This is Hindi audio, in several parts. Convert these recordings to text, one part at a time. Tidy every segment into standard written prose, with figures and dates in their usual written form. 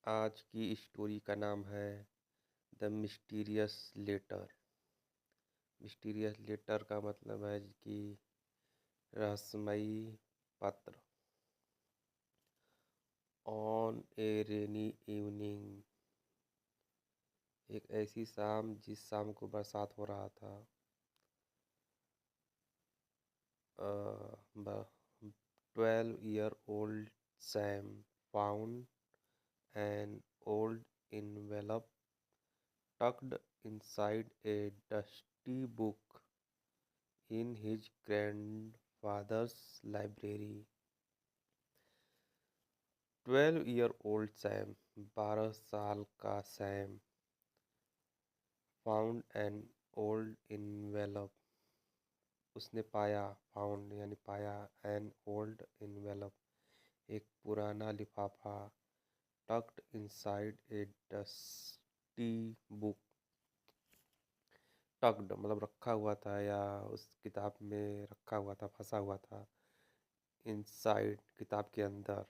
आज की स्टोरी का नाम है the mysterious letter. Mysterious letter का मतलब है कि रहस्यमयी पत्र। ऑन ए रेनी इवनिंग, एक ऐसी शाम जिस शाम को बरसात हो रहा था। 12-year-old Sam found an old envelope tucked inside a dusty book in his grandfather's library. 12-year-old Sam, 12 साल का Sam, found an old envelope, उसने पाया, फाउंड यानी पाया, एन ओल्ड envelope, एक पुराना लिफाफा, tucked inside a dusty book. Tucked मतलब रखा हुआ था या उस किताब में रखा हुआ था, फंसा हुआ था। इनसाइड किताब के अंदर,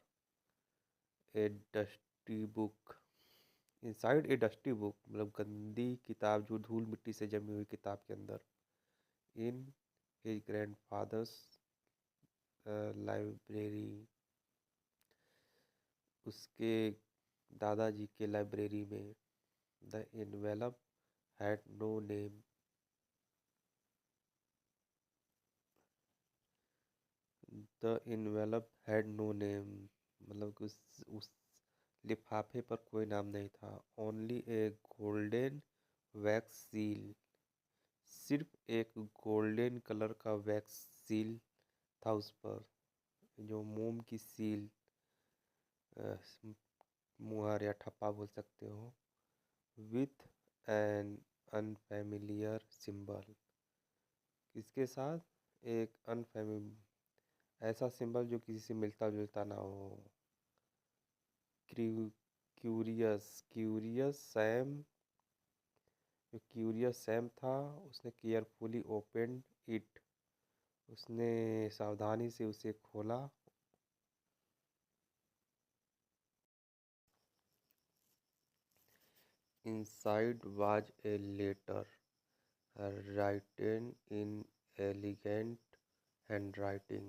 a dusty book, inside a dusty book मतलब गंदी किताब जो धूल मिट्टी से जमी हुई किताब के अंदर। इन हिज ग्रैंडफादर्स लाइब्रेरी, उसके दादाजी के लाइब्रेरी में। The envelope had no name, the envelope had no name मतलब कि उस लिफाफे पर कोई नाम नहीं था। Only a golden wax seal, सिर्फ एक गोल्डन कलर का वैक्स सील था उस पर, जो मोम की सील, मुहर या ठप्पा बोल सकते हो। विथ एन अनफेमिलियर सिंबल, इसके साथ एक ऐसा सिंबल जो किसी से मिलता जुलता ना हो। क्यूरियस क्यूरियस सैम, जो क्यूरियस सैम था उसने केयरफुली ओपन इट, उसने सावधानी से उसे खोला। Inside was a letter written in elegant handwriting.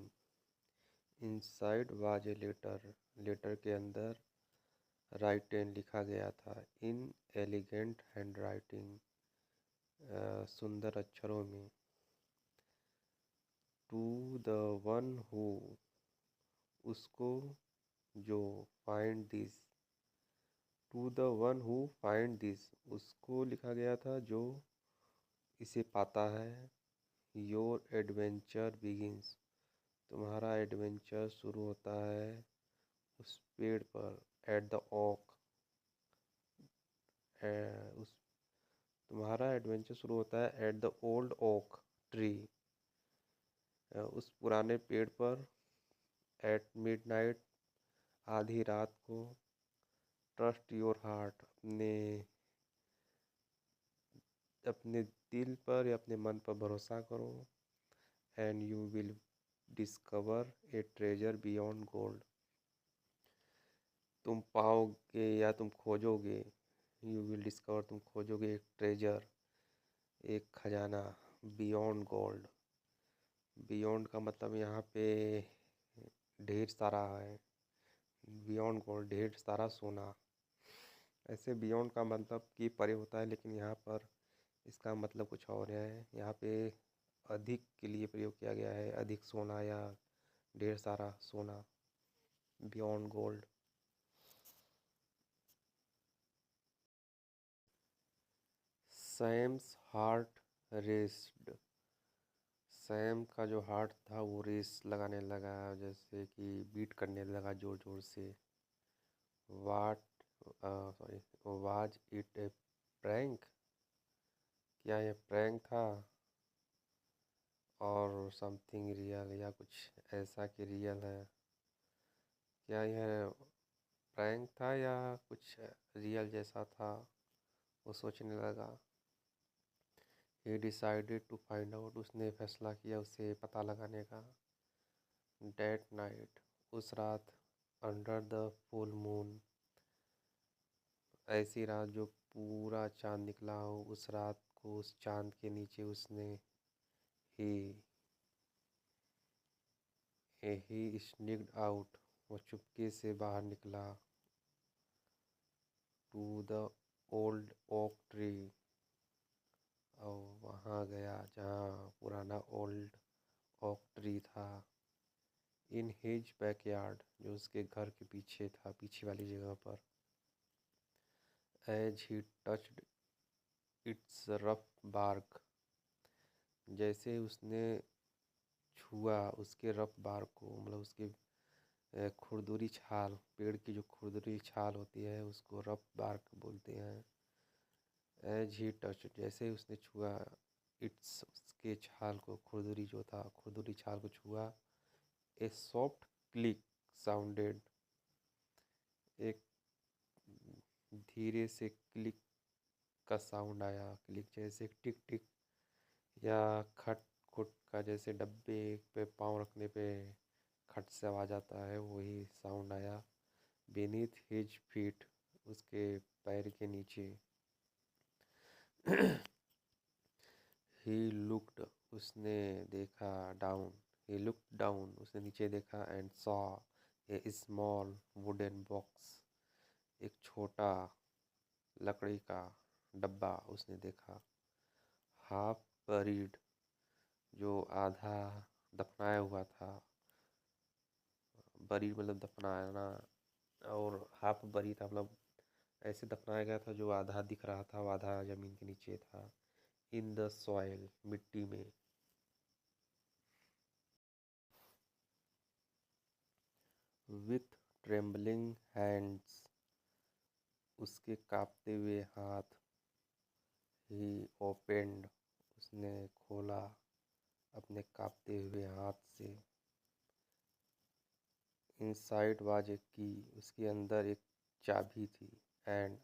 Inside was a letter, letter के अंदर written लिखा गया था। इन एलिगेंट हैंडराइटिंग, सुंदर अक्षरों में। टू द वन हु, उसको जो, find this, to the one who find this, उसको लिखा गया था जो इसे पाता है। योर एडवेंचर बिगिंस, तुम्हारा एडवेंचर शुरू होता है उस पेड़ पर। एट द ओक, उस तुम्हारा एडवेंचर शुरू होता है at the old oak tree, उस पुराने पेड़ पर। एट मिडनाइट, आधी रात को। ट्रस्ट योर हार्ट, अपने अपने दिल पर या अपने मन पर भरोसा करो। And you will discover A treasure beyond gold, तुम पाओगे या तुम खोजोगे। यू विल डिस्कवर, तुम खोजोगे एक ट्रेजर, एक खजाना। बियॉन्ड गोल्ड, बियॉन्ड का मतलब यहाँ पे ढेर सारा है। बियॉन्ड गोल्ड, ढेर सारा सोना। ऐसे बियॉन्ड का मतलब कि परे होता है, लेकिन यहाँ पर इसका मतलब कुछ और है। यहाँ पे अधिक के लिए प्रयोग किया गया है, अधिक सोना या ढेर सारा सोना। Beyond gold. Sam's heart raced, Sam का जो हार्ट था वो रेस लगाने लगा, जैसे कि बीट करने लगा जोर जोर से। What sorry, was it a prank, क्या यह प्रैंक था, और समथिंग रियल, या कुछ ऐसा कि रियल है। क्या यह प्रैंक था या कुछ रियल जैसा था, वो सोचने लगा। He decided to find out, उसने फैसला किया उसे पता लगाने का। डेट नाइट, उस रात। अंडर द फुल मून, ऐसी रात जो पूरा चाँद निकला हो, उस रात को उस चाँद के नीचे उसने ही ही स्नीक्ड आउट, वो चुपके से बाहर निकला to the old oak tree, और वहाँ गया जहाँ पुराना ओल्ड ओक ट्री था। इन हिज बैकयार्ड, जो उसके घर के पीछे था, पीछे वाली जगह पर। As he touched its rough bark, जैसे उसने छुआ उसके रफ बार्क को, मतलब उसके खुरदुरी छाल, पेड़ की जो खुरदुरी छाल होती है उसको रफ बार्क बोलते हैं। एज ही टच, जैसे ही उसने छुआ इट्स, उसके छाल को, खुरदुरी जो था, खुरदुरी छाल को छुआ। ए सॉफ्ट क्लिक साउंडेड, एक धीरे से क्लिक का साउंड आया। क्लिक जैसे टिक टिक या खट खुट का, जैसे डब्बे पे पाँव रखने पे खट से आवाज़ आता है, वही साउंड आया। बीनीथ हिज फीट, उसके पैर के नीचे। ही लुक्ड, उसने देखा। डाउन, ही लुक्ड डाउन, उसने नीचे देखा। And saw a small wooden box, एक छोटा लकड़ी का डब्बा उसने देखा। हाफ बरीड, जो आधा दफनाया हुआ था। बरी मतलब दफनाना, और हाफ बरी था मतलब ऐसे दफनाया गया था जो आधा दिख रहा था, और आधा जमीन के नीचे था। इन द सॉइल, मिट्टी में। विथ ट्रेम्बलिंग हैंड्स, उसके कांपते हुए हाथ। ही ओपेंड, उसने खोला अपने कांपते हुए हाथ से। इनसाइड वाज ए की, उसके अंदर एक चाबी थी। एंड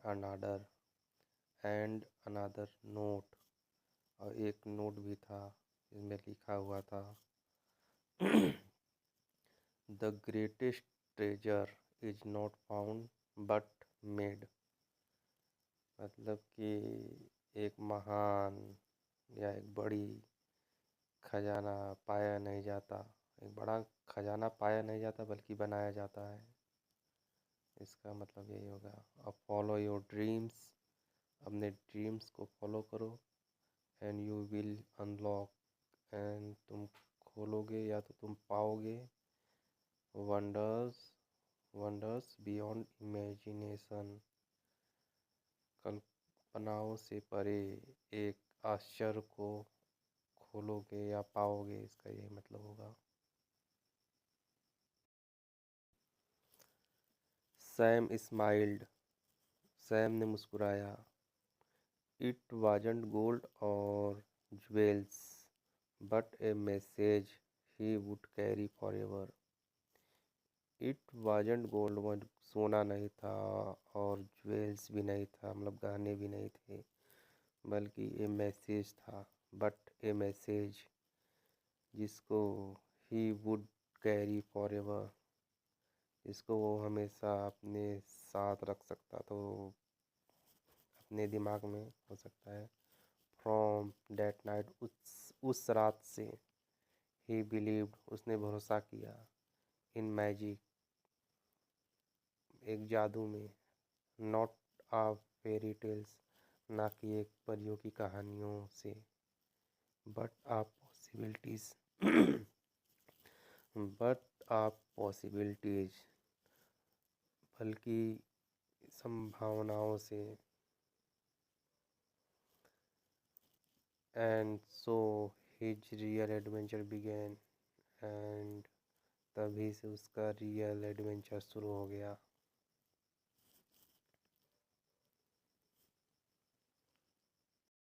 अनादर नोट, और एक नोट भी था, इसमें लिखा हुआ था the greatest treasure is not found but made, मतलब कि एक महान या एक बड़ी खजाना पाया नहीं जाता, एक बड़ा खजाना पाया नहीं जाता बल्कि बनाया जाता है। इसका मतलब यही होगा। अब फॉलो योर ड्रीम्स, अपने ड्रीम्स को फॉलो करो। And you will unlock, and तुम खोलोगे या तो तुम पाओगे वंडर्स, वंडर्स बियॉन्ड इमेजिनेशन, कल्पनाओं से परे एक आश्चर्य को खोलोगे या पाओगे, इसका यही मतलब होगा। सैम स्माइल्ड, सैम ने मुस्कुराया। इट वाजंट गोल्ड और jewels but A message he would carry for ever. It wasn't gold, वो सोना नहीं था, और ज्वेल्स भी नहीं था, मतलब गहने भी नहीं थे, बल्कि ए मैसेज था। बट ए मैसेज, जिसको he would carry for ever, जिसको वो हमेशा अपने साथ रख सकता, तो अपने दिमाग में हो सकता है। फ्रॉम दैट नाइट, उस रात से। ही बिलीव्ड, उसने भरोसा किया। इन मैजिक, एक जादू में। नॉट आ फेरी टेल्स, ना कि एक परियों की कहानियों से। But a possibilities but a possibilities, बल्कि संभावनाओं से। And so his real adventure began, and तभी से उसका रियल एडवेंचर शुरू हो गया।